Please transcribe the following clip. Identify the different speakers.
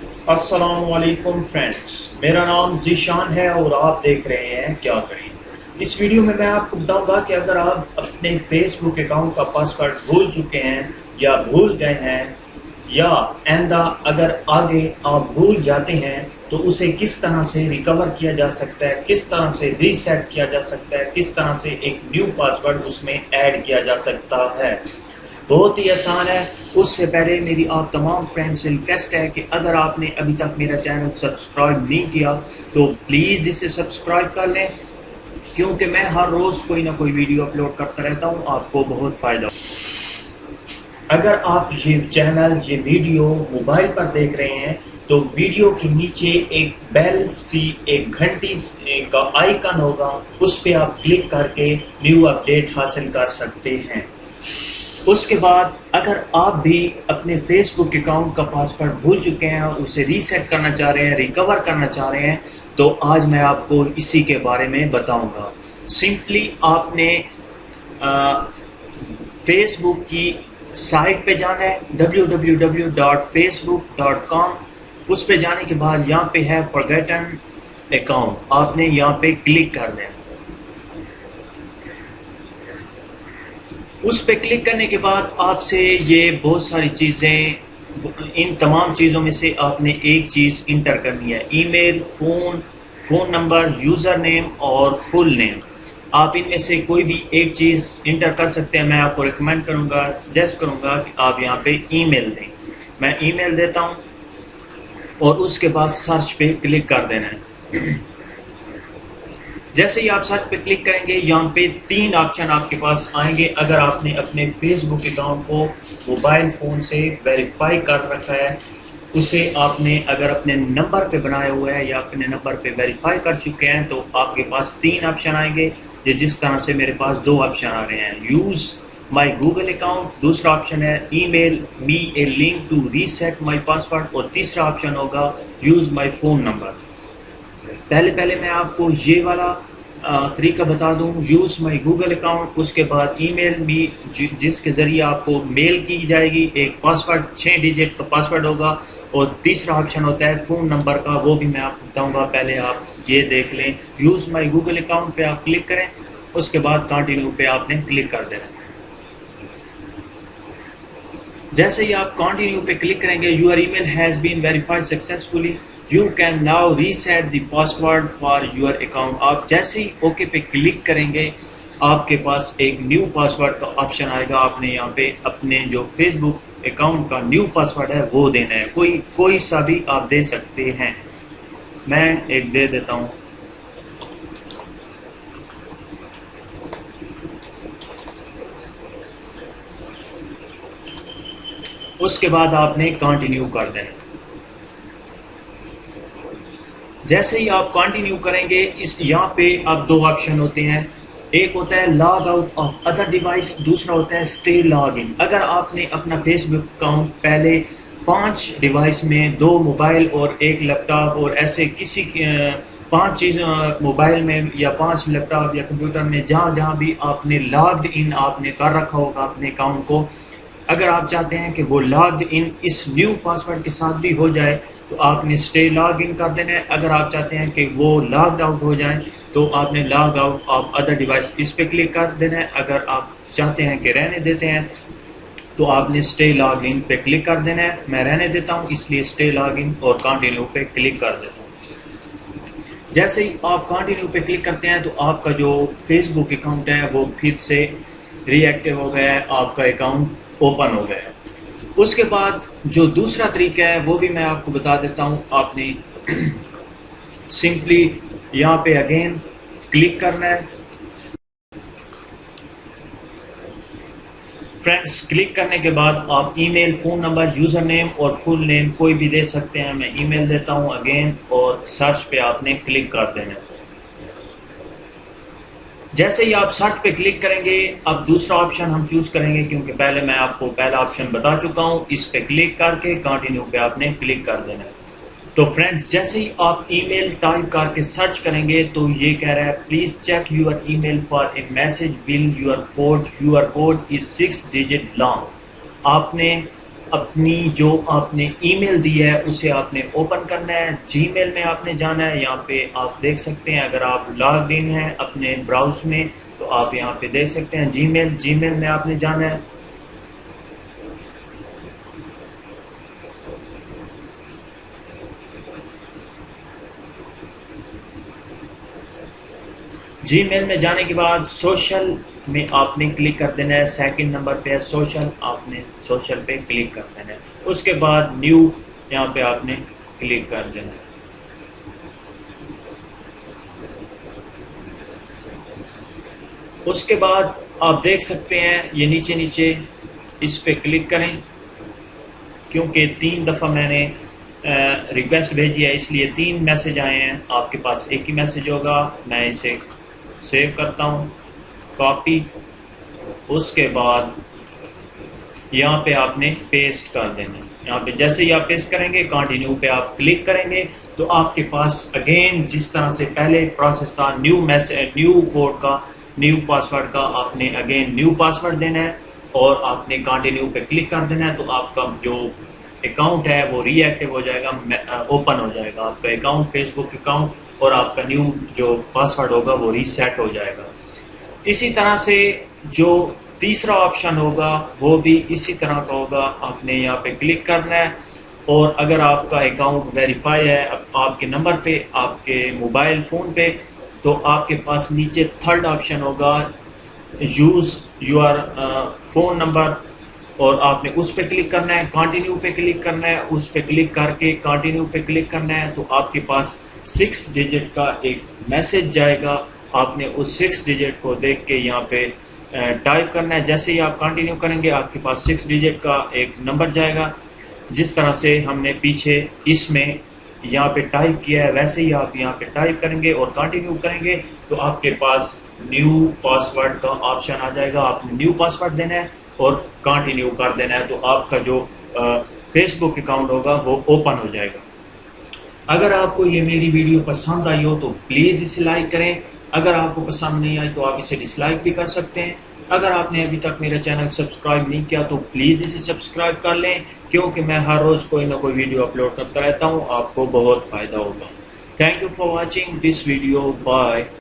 Speaker 1: अस्सलाम वालेकुम फ्रेंड्स, मेरा नाम ज़ीशान है और आप देख रहे हैं क्या करें। इस वीडियो में मैं आपको बताऊंगा कि अगर आप अपने फेसबुक अकाउंट का पासवर्ड भूल चुके हैं या भूल गए हैं या आइंदा अगर आगे आप भूल जाते हैं तो उसे किस तरह से रिकवर किया जा सकता है, किस तरह से रीसेट किया जा सकता है, किस तरह से एक न्यू पासवर्ड उसमें ऐड किया जा सकता है। बहुत ही आसान है। उससे पहले मेरी आप तमाम फ्रेंड्स से रिक्वेस्ट है कि अगर आपने अभी तक मेरा चैनल सब्सक्राइब नहीं किया तो प्लीज़ इसे सब्सक्राइब कर लें, क्योंकि मैं हर रोज़ कोई ना कोई वीडियो अपलोड करता रहता हूँ, आपको बहुत फ़ायदा। अगर आप ये चैनल ये वीडियो मोबाइल पर देख रहे हैं तो वीडियो के नीचे एक बेल सी एक घंटी का आइकन होगा, उस पर आप क्लिक करके न्यू अपडेट हासिल कर सकते हैं। उसके बाद अगर आप भी अपने फेसबुक अकाउंट का पासवर्ड भूल चुके हैं और उसे रीसेट करना चाह रहे हैं, रिकवर करना चाह रहे हैं, तो आज मैं आपको इसी के बारे में बताऊंगा। सिंपली आपने फेसबुक की साइट पे जाना है www.facebook.com। उस पे जाने के बाद यहाँ पे है फॉरगेटन अकाउंट, आपने यहाँ पे क्लिक कर देना। उस पे क्लिक करने के बाद आपसे ये बहुत सारी चीज़ें, इन तमाम चीज़ों में से आपने एक चीज़ इंटर करनी है, email, phone number, user name और फुल नेम। आप इनमें से कोई भी एक चीज़ इंटर कर सकते हैं। मैं आपको रिकमेंड करूँगा, सजेस्ट करूँगा कि आप यहाँ पे ईमेल दें। मैं ईमेल देता हूँ और उसके बाद सर्च पे क्लिक कर देना है। जैसे ही आप सर्च पे क्लिक करेंगे यहाँ पे 3 ऑप्शन आपके पास आएंगे। अगर आपने अपने फेसबुक अकाउंट को मोबाइल फ़ोन से वेरीफाई कर रखा है, उसे आपने अगर अपने नंबर पे बनाया हुआ है या अपने नंबर पे वेरीफाई कर चुके हैं तो आपके पास 3 ऑप्शन आएंगे। ये जिस तरह से मेरे पास 2 ऑप्शन आ रहे हैं, यूज़ माई गूगल अकाउंट, दूसरा ऑप्शन है email me a link to reset my password, और तीसरा ऑप्शन होगा यूज़ माई फ़ोन नंबर। पहले मैं आपको ये वाला तरीका बता दूं, यूज़ माई गूगल अकाउंट, उसके बाद ईमेल भी जिसके ज़रिए आपको मेल की जाएगी, एक पासवर्ड 6 डिजिट का पासवर्ड होगा, और तीसरा ऑप्शन होता है फ़ोन नंबर का, वो भी मैं आपको बताऊंगा। पहले आप ये देख लें, यूज़ माई गूगल अकाउंट पे आप क्लिक करें, उसके बाद कंटिन्यू पे आपने क्लिक कर देना। जैसे ही आप कंटिन्यू पे क्लिक करेंगे, your email has been verified successfully, you can now reset the password for your account. आप जैसे ही ओके पे क्लिक करेंगे आपके पास एक न्यू पासवर्ड का ऑप्शन आएगा। आपने यहाँ पे अपने जो फेसबुक अकाउंट का न्यू पासवर्ड है वो देना है, कोई सा भी आप दे सकते हैं। मैं एक दे देता हूँ। उसके बाद आपने कंटिन्यू कर देना। जैसे ही आप कंटिन्यू करेंगे, इस यहाँ पे अब 2 ऑप्शन होते हैं, एक होता है log out of other device, दूसरा होता है स्टे लॉग इन। अगर आपने अपना फेसबुक अकाउंट पहले 5 डिवाइस में, 2 मोबाइल और 1 लैपटॉप, और ऐसे किसी 5 चीज़ मोबाइल में या 5 लैपटॉप या कंप्यूटर में जहाँ भी आपने लॉग्ड इन आपने कर रखा होगा अपने अकाउंट को, अगर आप चाहते हैं कि वो लॉग इन इस न्यू पासवर्ड के साथ भी हो जाए तो आपने स्टे लॉग इन कर देना है। अगर आप चाहते हैं कि वो लॉग्ड आउट हो जाए तो आपने log out of other device इस पे क्लिक कर देना है। अगर आप चाहते हैं कि रहने देते हैं तो आपने स्टे लॉग इन पे क्लिक कर देना है। मैं रहने देता हूँ, इसलिए स्टे लॉग इन और कंटिन्यू पे क्लिक कर देता हूँ। जैसे ही आप कंटिन्यू पे क्लिक करते हैं तो आपका जो फेसबुक अकाउंट है वो फिर से रीएक्टिव हो गया है, आपका अकाउंट ओपन हो गया है। उसके बाद जो दूसरा तरीका है वो भी मैं आपको बता देता हूँ। आपने सिंपली यहाँ पे अगेन क्लिक करना है। फ्रेंड्स, क्लिक करने के बाद आप email, phone number, user name और फुल नेम कोई भी दे सकते हैं। मैं ईमेल देता हूँ अगेन, और सर्च पे आपने क्लिक कर देना है। जैसे ही आप सर्च पे क्लिक करेंगे, अब दूसरा ऑप्शन हम चूज़ करेंगे, क्योंकि पहले मैं आपको पहला ऑप्शन बता चुका हूँ। इस पे क्लिक करके कंटिन्यू पे आपने क्लिक कर देना है। तो फ्रेंड्स, जैसे ही आप ईमेल टाइप करके सर्च करेंगे तो ये कह रहा है please check your email for a message with your code is 6 digit long. आपने اپنی جو آپ نے ای میل دی ہے اسے آپ نے اوپن کرنا ہے. جی میل میں آپ نے جانا ہے. یہاں پہ آپ دیکھ سکتے ہیں اگر آپ لاگ ان ہیں اپنے براؤز میں تو آپ یہاں پہ دیکھ سکتے ہیں جی میل میں آپ نے جانا ہے. جی میل میں جانے کے بعد سوشل میں آپ نے کلک کر دینا ہے. سیکنڈ نمبر پہ ہے سوشل، آپ نے سوشل پہ کلک کر دینا ہے. اس کے بعد نیو یہاں پہ آپ نے کلک کر دینا ہے. اس کے بعد آپ دیکھ سکتے ہیں یہ نیچے اس پہ کلک کریں، کیونکہ 3 دفعہ میں نے ریکویسٹ بھیجی ہے اس لیے 3 میسج آئے ہیں. آپ کے پاس ایک ہی میسج ہوگا. میں اسے سیو کرتا ہوں، کاپی. اس کے بعد یہاں پہ آپ نے پیسٹ کر دینا ہے. یہاں پہ جیسے ہی آپ پیسٹ کریں گے کنٹینیو پہ آپ کلک کریں گے تو آپ کے پاس اگین جس طرح سے پہلے پروسیس تھا نیو کوڈ کا، نیو پاسورڈ کا، آپ نے اگین نیو پاسورڈ دینا ہے اور آپ نے کنٹینیو پہ کلک کر دینا ہے. تو آپ کا جو اکاؤنٹ ہے وہ ری ایکٹیو ہو جائے گا، اوپن ہو جائے گا آپ کا اکاؤنٹ، فیس بک اکاؤنٹ، اور آپ کا نیو جو پاسورڈ ہوگا وہ ریسیٹ ہو جائے گا. اسی طرح سے جو تیسرا آپشن ہوگا وہ بھی اسی طرح کا ہوگا. آپ نے یہاں پہ کلک کرنا ہے اور اگر آپ کا اکاؤنٹ ویریفائی ہے آپ کے نمبر پہ، آپ کے موبائل فون پہ، تو آپ کے پاس نیچے تھرڈ آپشن ہوگا یوز یور فون نمبر، اور آپ نے اس پہ کلک کرنا ہے. کنٹینیو پہ کلک کرنا ہے. اس پہ کلک کر کے کنٹینیو پہ کلک کرنا ہے تو آپ کے پاس 6 ڈیجٹ کا ایک میسج جائے گا. آپ نے اس 6 ڈیجٹ کو دیکھ کے یہاں پہ ٹائپ کرنا ہے. جیسے ہی آپ کنٹینیو کریں گے آپ کے پاس 6 ڈیجٹ کا ایک نمبر جائے گا. جس طرح سے ہم نے پیچھے اس میں یہاں پہ ٹائپ کیا ہے ویسے ہی آپ یہاں پہ ٹائپ کریں گے اور کنٹینیو کریں گے تو آپ کے پاس نیو پاسورڈ کا آپشن آ جائے گا. آپ نے نیو پاسورڈ دینا ہے اور کنٹینیو کر دینا ہے تو آپ کا جو فیس بک اکاؤنٹ ہوگا وہ اوپن ہو جائے گا. اگر آپ کو یہ میری ویڈیو پسند آئی ہو تو پلیز اسے لائک کریں. اگر آپ کو پسند نہیں آئی تو آپ اسے ڈس لائک بھی کر سکتے ہیں. اگر آپ نے ابھی تک میرا چینل سبسکرائب نہیں کیا تو پلیز اسے سبسکرائب کر لیں، کیونکہ میں ہر روز کوئی نہ کوئی ویڈیو اپلوڈ کرتا رہتا ہوں. آپ کو بہت فائدہ ہوگا. Thank you for watching this video. Bye.